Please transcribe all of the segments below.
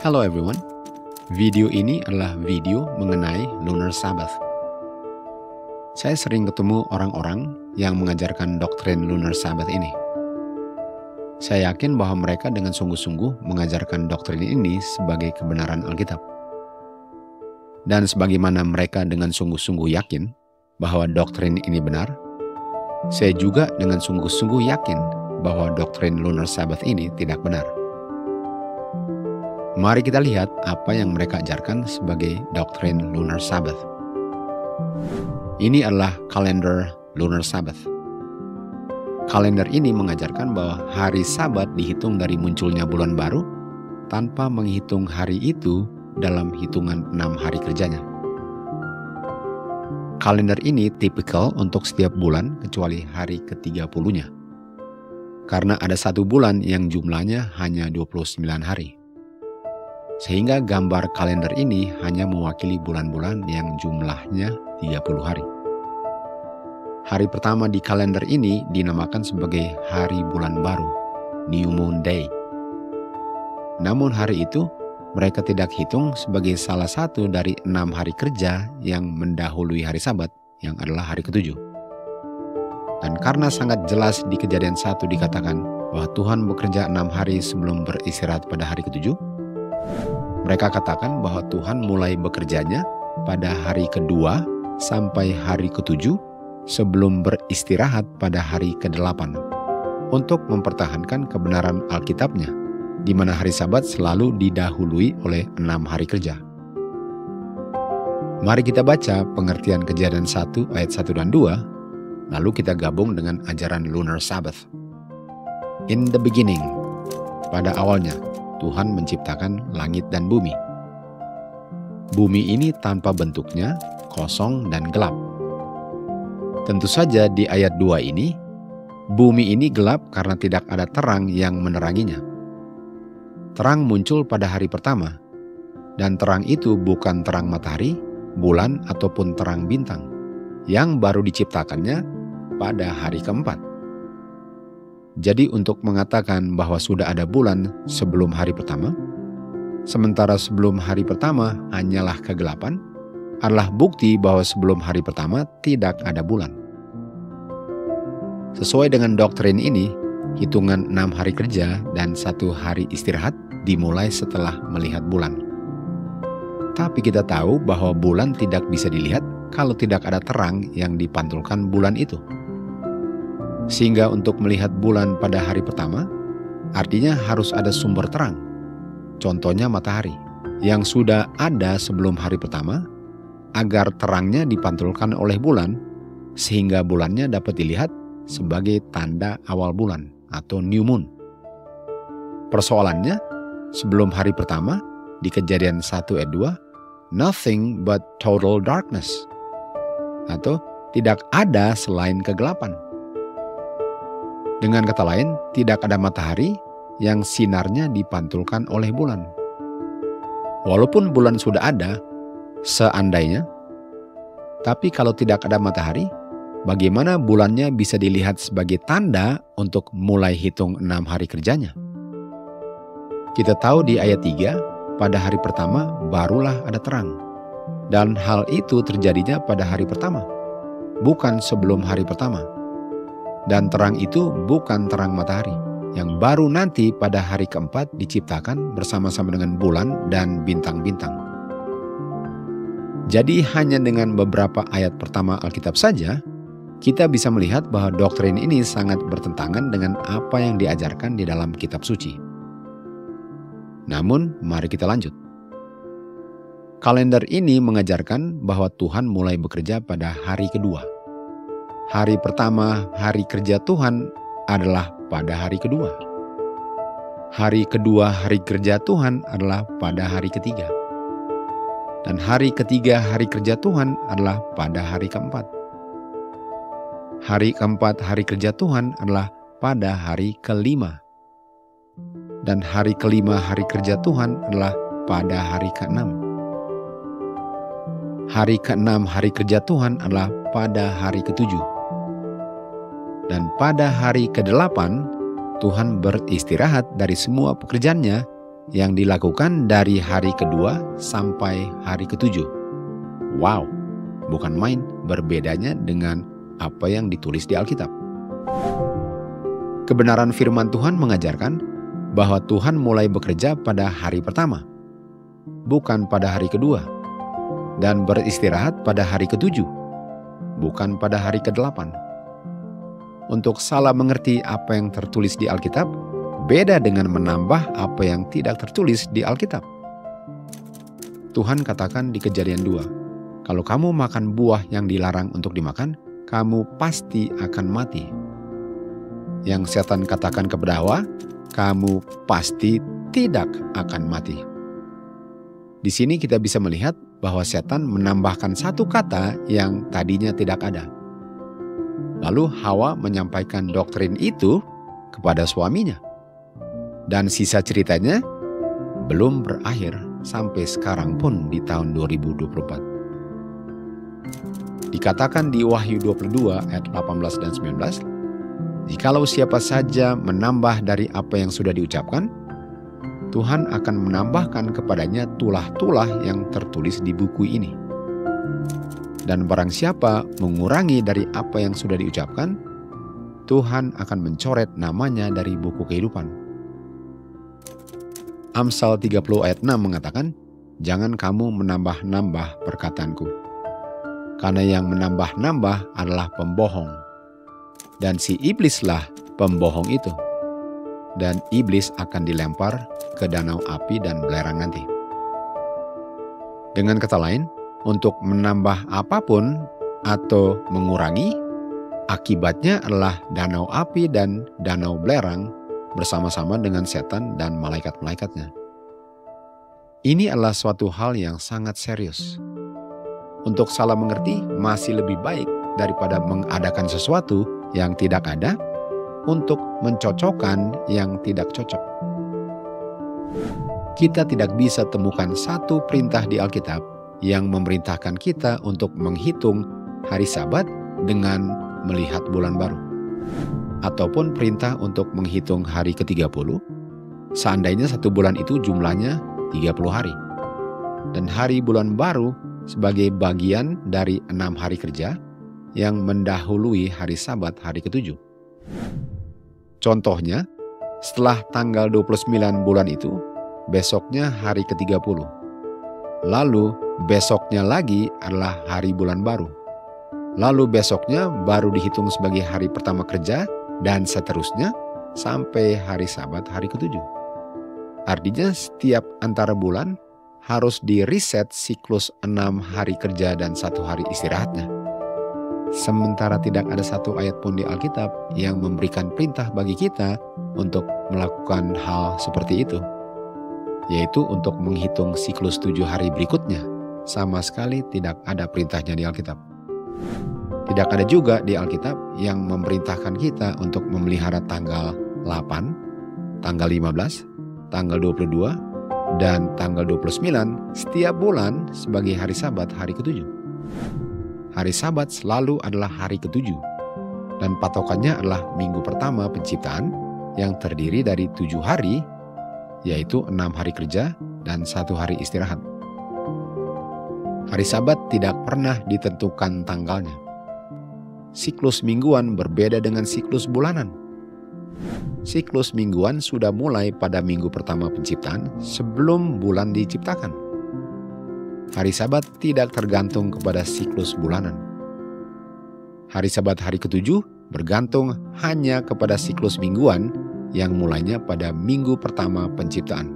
Hello everyone, video ini adalah video mengenai Lunar Sabbath. Saya sering ketemu orang-orang yang mengajarkan doktrin Lunar Sabbath ini. Saya yakin bahwa mereka dengan sungguh-sungguh mengajarkan doktrin ini sebagai kebenaran Alkitab. Dan sebagaimana mereka dengan sungguh-sungguh yakin bahwa doktrin ini benar, saya juga dengan sungguh-sungguh yakin bahwa doktrin Lunar Sabbath ini tidak benar. Mari kita lihat apa yang mereka ajarkan sebagai doktrin Lunar Sabbath. Ini adalah kalender Lunar Sabbath. Kalender ini mengajarkan bahwa hari Sabat dihitung dari munculnya bulan baru tanpa menghitung hari itu dalam hitungan 6 hari kerjanya. Kalender ini tipikal untuk setiap bulan kecuali hari ke-30-nya. Karena ada satu bulan yang jumlahnya hanya 29 hari. Sehingga gambar kalender ini hanya mewakili bulan-bulan yang jumlahnya 30 hari. Hari pertama di kalender ini dinamakan sebagai hari bulan baru, New Moon Day. Namun hari itu mereka tidak hitung sebagai salah satu dari 6 hari kerja yang mendahului hari Sabat, yang adalah hari ke-7. Dan karena sangat jelas di Kejadian 1 dikatakan bahwa Tuhan bekerja 6 hari sebelum beristirahat pada hari ke-7, mereka katakan bahwa Tuhan mulai bekerjanya pada hari kedua sampai hari ke-7 sebelum beristirahat pada hari ke-8 untuk mempertahankan kebenaran Alkitabnya, di mana hari Sabat selalu didahului oleh 6 hari kerja. Mari kita baca pengertian Kejadian 1 ayat 1 dan 2, lalu kita gabung dengan ajaran Lunar Sabbath. In the beginning, pada awalnya, Tuhan menciptakan langit dan bumi. Bumi ini tanpa bentuknya, kosong dan gelap. Tentu saja di ayat 2 ini, bumi ini gelap karena tidak ada terang yang meneranginya. Terang muncul pada hari pertama, dan terang itu bukan terang matahari, bulan, ataupun terang bintang, yang baru diciptakannya pada hari keempat. Jadi untuk mengatakan bahwa sudah ada bulan sebelum hari pertama, sementara sebelum hari pertama hanyalah kegelapan, adalah bukti bahwa sebelum hari pertama tidak ada bulan. Sesuai dengan doktrin ini, hitungan 6 hari kerja dan 1 hari istirahat dimulai setelah melihat bulan. Tapi kita tahu bahwa bulan tidak bisa dilihat kalau tidak ada terang yang dipantulkan bulan itu. Sehingga untuk melihat bulan pada hari pertama, artinya harus ada sumber terang. Contohnya matahari, yang sudah ada sebelum hari pertama, agar terangnya dipantulkan oleh bulan, sehingga bulannya dapat dilihat sebagai tanda awal bulan atau new moon. Persoalannya, sebelum hari pertama, di Kejadian 1 ayat 2, nothing but total darkness, atau tidak ada selain kegelapan. Dengan kata lain, tidak ada matahari yang sinarnya dipantulkan oleh bulan. Walaupun bulan sudah ada, seandainya, tapi kalau tidak ada matahari, bagaimana bulannya bisa dilihat sebagai tanda untuk mulai hitung 6 hari kerjanya? Kita tahu di ayat 3, pada hari pertama barulah ada terang. Dan hal itu terjadinya pada hari pertama, bukan sebelum hari pertama. Dan terang itu bukan terang matahari, yang baru nanti pada hari keempat diciptakan bersama-sama dengan bulan dan bintang-bintang. Jadi hanya dengan beberapa ayat pertama Alkitab saja, kita bisa melihat bahwa doktrin ini sangat bertentangan dengan apa yang diajarkan di dalam kitab suci. Namun, mari kita lanjut. Kalender ini mengajarkan bahwa Tuhan mulai bekerja pada hari kedua. Hari pertama hari kerja Tuhan adalah pada hari kedua. Hari kedua hari kerja Tuhan adalah pada hari ketiga. Dan hari ketiga hari kerja Tuhan adalah pada hari keempat. Hari keempat hari kerja Tuhan adalah pada hari kelima. Dan hari kelima hari kerja Tuhan adalah pada hari keenam. Hari keenam hari kerja Tuhan adalah pada hari ketujuh. Dan pada hari ke-8, Tuhan beristirahat dari semua pekerjaannya yang dilakukan dari hari kedua sampai hari ketujuh. Wow, bukan main berbedanya dengan apa yang ditulis di Alkitab. Kebenaran firman Tuhan mengajarkan bahwa Tuhan mulai bekerja pada hari pertama, bukan pada hari kedua, dan beristirahat pada hari ketujuh, bukan pada hari ke-8. Untuk salah mengerti apa yang tertulis di Alkitab, beda dengan menambah apa yang tidak tertulis di Alkitab. Tuhan katakan di Kejadian 2, kalau kamu makan buah yang dilarang untuk dimakan, kamu pasti akan mati. Yang setan katakan kepada Hawa, kamu pasti tidak akan mati. Di sini kita bisa melihat bahwa setan menambahkan satu kata yang tadinya tidak ada. Lalu Hawa menyampaikan doktrin itu kepada suaminya. Dan sisa ceritanya belum berakhir sampai sekarang pun di tahun 2024. Dikatakan di Wahyu 22 ayat 18 dan 19, jikalau siapa saja menambah dari apa yang sudah diucapkan, Tuhan akan menambahkan kepadanya tulah-tulah yang tertulis di buku ini. Dan barang siapa mengurangi dari apa yang sudah diucapkan, Tuhan akan mencoret namanya dari buku kehidupan. Amsal 30 ayat 6 mengatakan, jangan kamu menambah-nambah perkataanku. Karena yang menambah-nambah adalah pembohong. Dan si iblislah pembohong itu. Dan iblis akan dilempar ke danau api dan belerang nanti. Dengan kata lain, untuk menambah apapun atau mengurangi, akibatnya adalah danau api dan danau belerang bersama-sama dengan setan dan malaikat-malaikatnya. Ini adalah suatu hal yang sangat serius. Untuk salah mengerti masih lebih baik daripada mengadakan sesuatu yang tidak ada untuk mencocokkan yang tidak cocok. Kita tidak bisa temukan satu perintah di Alkitab yang memerintahkan kita untuk menghitung hari Sabat dengan melihat bulan baru. Ataupun perintah untuk menghitung hari ke-30, seandainya satu bulan itu jumlahnya 30 hari. Dan hari bulan baru sebagai bagian dari 6 hari kerja yang mendahului hari Sabat hari ke-7. Contohnya, setelah tanggal 29 bulan itu, besoknya hari ke-30. Lalu besoknya lagi adalah hari bulan baru. Lalu besoknya baru dihitung sebagai hari pertama kerja dan seterusnya sampai hari Sabat hari ke-7. Artinya setiap antara bulan harus di-reset siklus 6 hari kerja dan 1 hari istirahatnya. Sementara tidak ada satu ayat pun di Alkitab yang memberikan perintah bagi kita untuk melakukan hal seperti itu, yaitu untuk menghitung siklus 7 hari berikutnya. Sama sekali tidak ada perintahnya di Alkitab. Tidak ada juga di Alkitab yang memerintahkan kita untuk memelihara tanggal 8, tanggal 15, tanggal 22, dan tanggal 29 setiap bulan sebagai hari Sabat hari ke-7. Hari Sabat selalu adalah hari ke-7, dan patokannya adalah minggu pertama penciptaan yang terdiri dari 7 hari, yaitu 6 hari kerja dan 1 hari istirahat. Hari Sabat tidak pernah ditentukan tanggalnya. Siklus mingguan berbeda dengan siklus bulanan. Siklus mingguan sudah mulai pada minggu pertama penciptaan sebelum bulan diciptakan. Hari Sabat tidak tergantung kepada siklus bulanan. Hari Sabat hari ke-7 bergantung hanya kepada siklus mingguan yang mulainya pada minggu pertama penciptaan.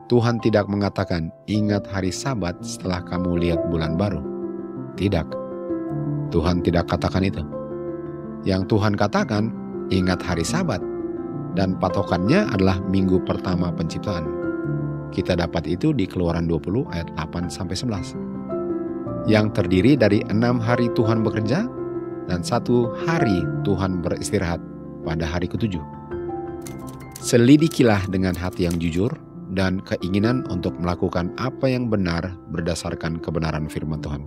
Tuhan tidak mengatakan, ingat hari Sabat setelah kamu lihat bulan baru. Tidak. Tuhan tidak katakan itu. Yang Tuhan katakan, ingat hari Sabat, dan patokannya adalah minggu pertama penciptaan. Kita dapat itu di Keluaran 20 ayat 8-11. Yang terdiri dari 6 hari Tuhan bekerja dan 1 hari Tuhan beristirahat pada hari ke-7. Selidikilah dengan hati yang jujur dan keinginan untuk melakukan apa yang benar berdasarkan kebenaran firman Tuhan.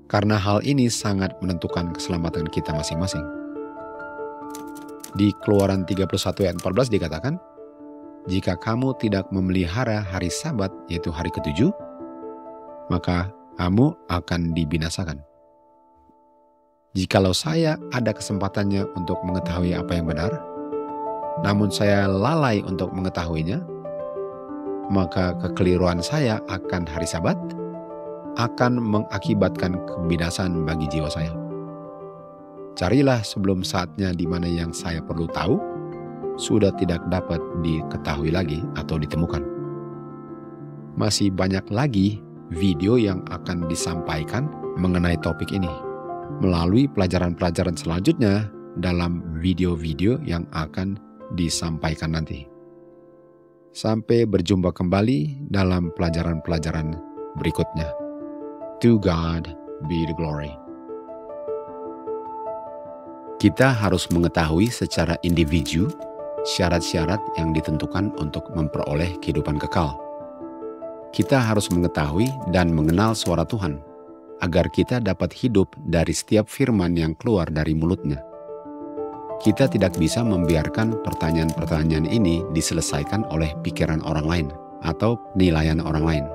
Karena hal ini sangat menentukan keselamatan kita masing-masing. Di Keluaran 31 ayat 14 dikatakan, jika kamu tidak memelihara hari Sabat, yaitu hari ketujuh, maka kamu akan dibinasakan. Jikalau saya ada kesempatannya untuk mengetahui apa yang benar, namun saya lalai untuk mengetahuinya, maka kekeliruan saya akan hari Sabat akan mengakibatkan kebinasan bagi jiwa saya. Carilah sebelum saatnya di mana yang saya perlu tahu sudah tidak dapat diketahui lagi atau ditemukan. Masih banyak lagi video yang akan disampaikan mengenai topik ini melalui pelajaran-pelajaran selanjutnya dalam video-video yang akan disampaikan nanti. Sampai berjumpa kembali dalam pelajaran-pelajaran berikutnya. To God be the glory. Kita harus mengetahui secara individu syarat-syarat yang ditentukan untuk memperoleh kehidupan kekal. Kita harus mengetahui dan mengenal suara Tuhan, agar kita dapat hidup dari setiap firman yang keluar dari mulutnya. Kita tidak bisa membiarkan pertanyaan-pertanyaan ini diselesaikan oleh pikiran orang lain atau penilaian orang lain.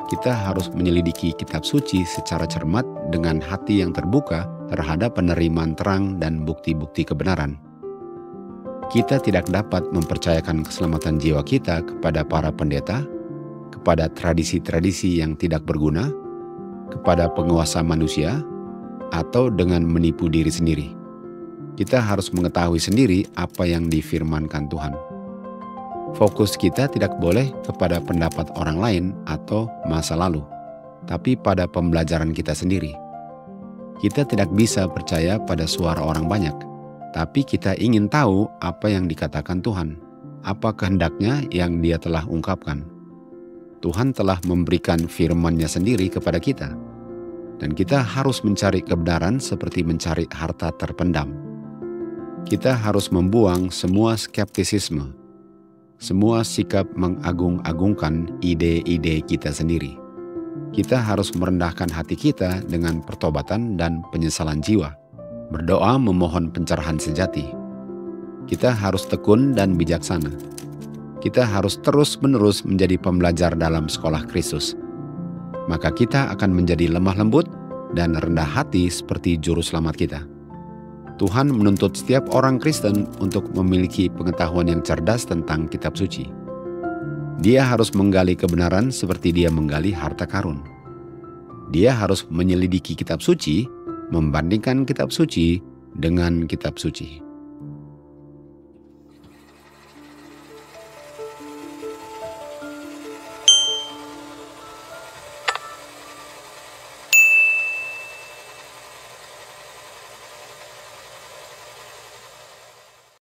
Kita harus menyelidiki kitab suci secara cermat dengan hati yang terbuka terhadap penerimaan terang dan bukti-bukti kebenaran. Kita tidak dapat mempercayakan keselamatan jiwa kita kepada para pendeta, kepada tradisi-tradisi yang tidak berguna, kepada penguasa manusia, atau dengan menipu diri sendiri. Kita harus mengetahui sendiri apa yang difirmankan Tuhan. Fokus kita tidak boleh kepada pendapat orang lain atau masa lalu, tapi pada pembelajaran kita sendiri. Kita tidak bisa percaya pada suara orang banyak, tapi kita ingin tahu apa yang dikatakan Tuhan, apa kehendaknya yang Dia telah ungkapkan. Tuhan telah memberikan firman-Nya sendiri kepada kita, dan kita harus mencari kebenaran seperti mencari harta terpendam. Kita harus membuang semua skeptisisme, semua sikap mengagung-agungkan ide-ide kita sendiri. Kita harus merendahkan hati kita dengan pertobatan dan penyesalan jiwa, berdoa memohon pencerahan sejati. Kita harus tekun dan bijaksana. Kita harus terus-menerus menjadi pembelajar dalam sekolah Kristus. Maka kita akan menjadi lemah lembut dan rendah hati seperti juru selamat kita. Tuhan menuntut setiap orang Kristen untuk memiliki pengetahuan yang cerdas tentang kitab suci. Dia harus menggali kebenaran seperti dia menggali harta karun. Dia harus menyelidiki kitab suci, membandingkan kitab suci dengan kitab suci.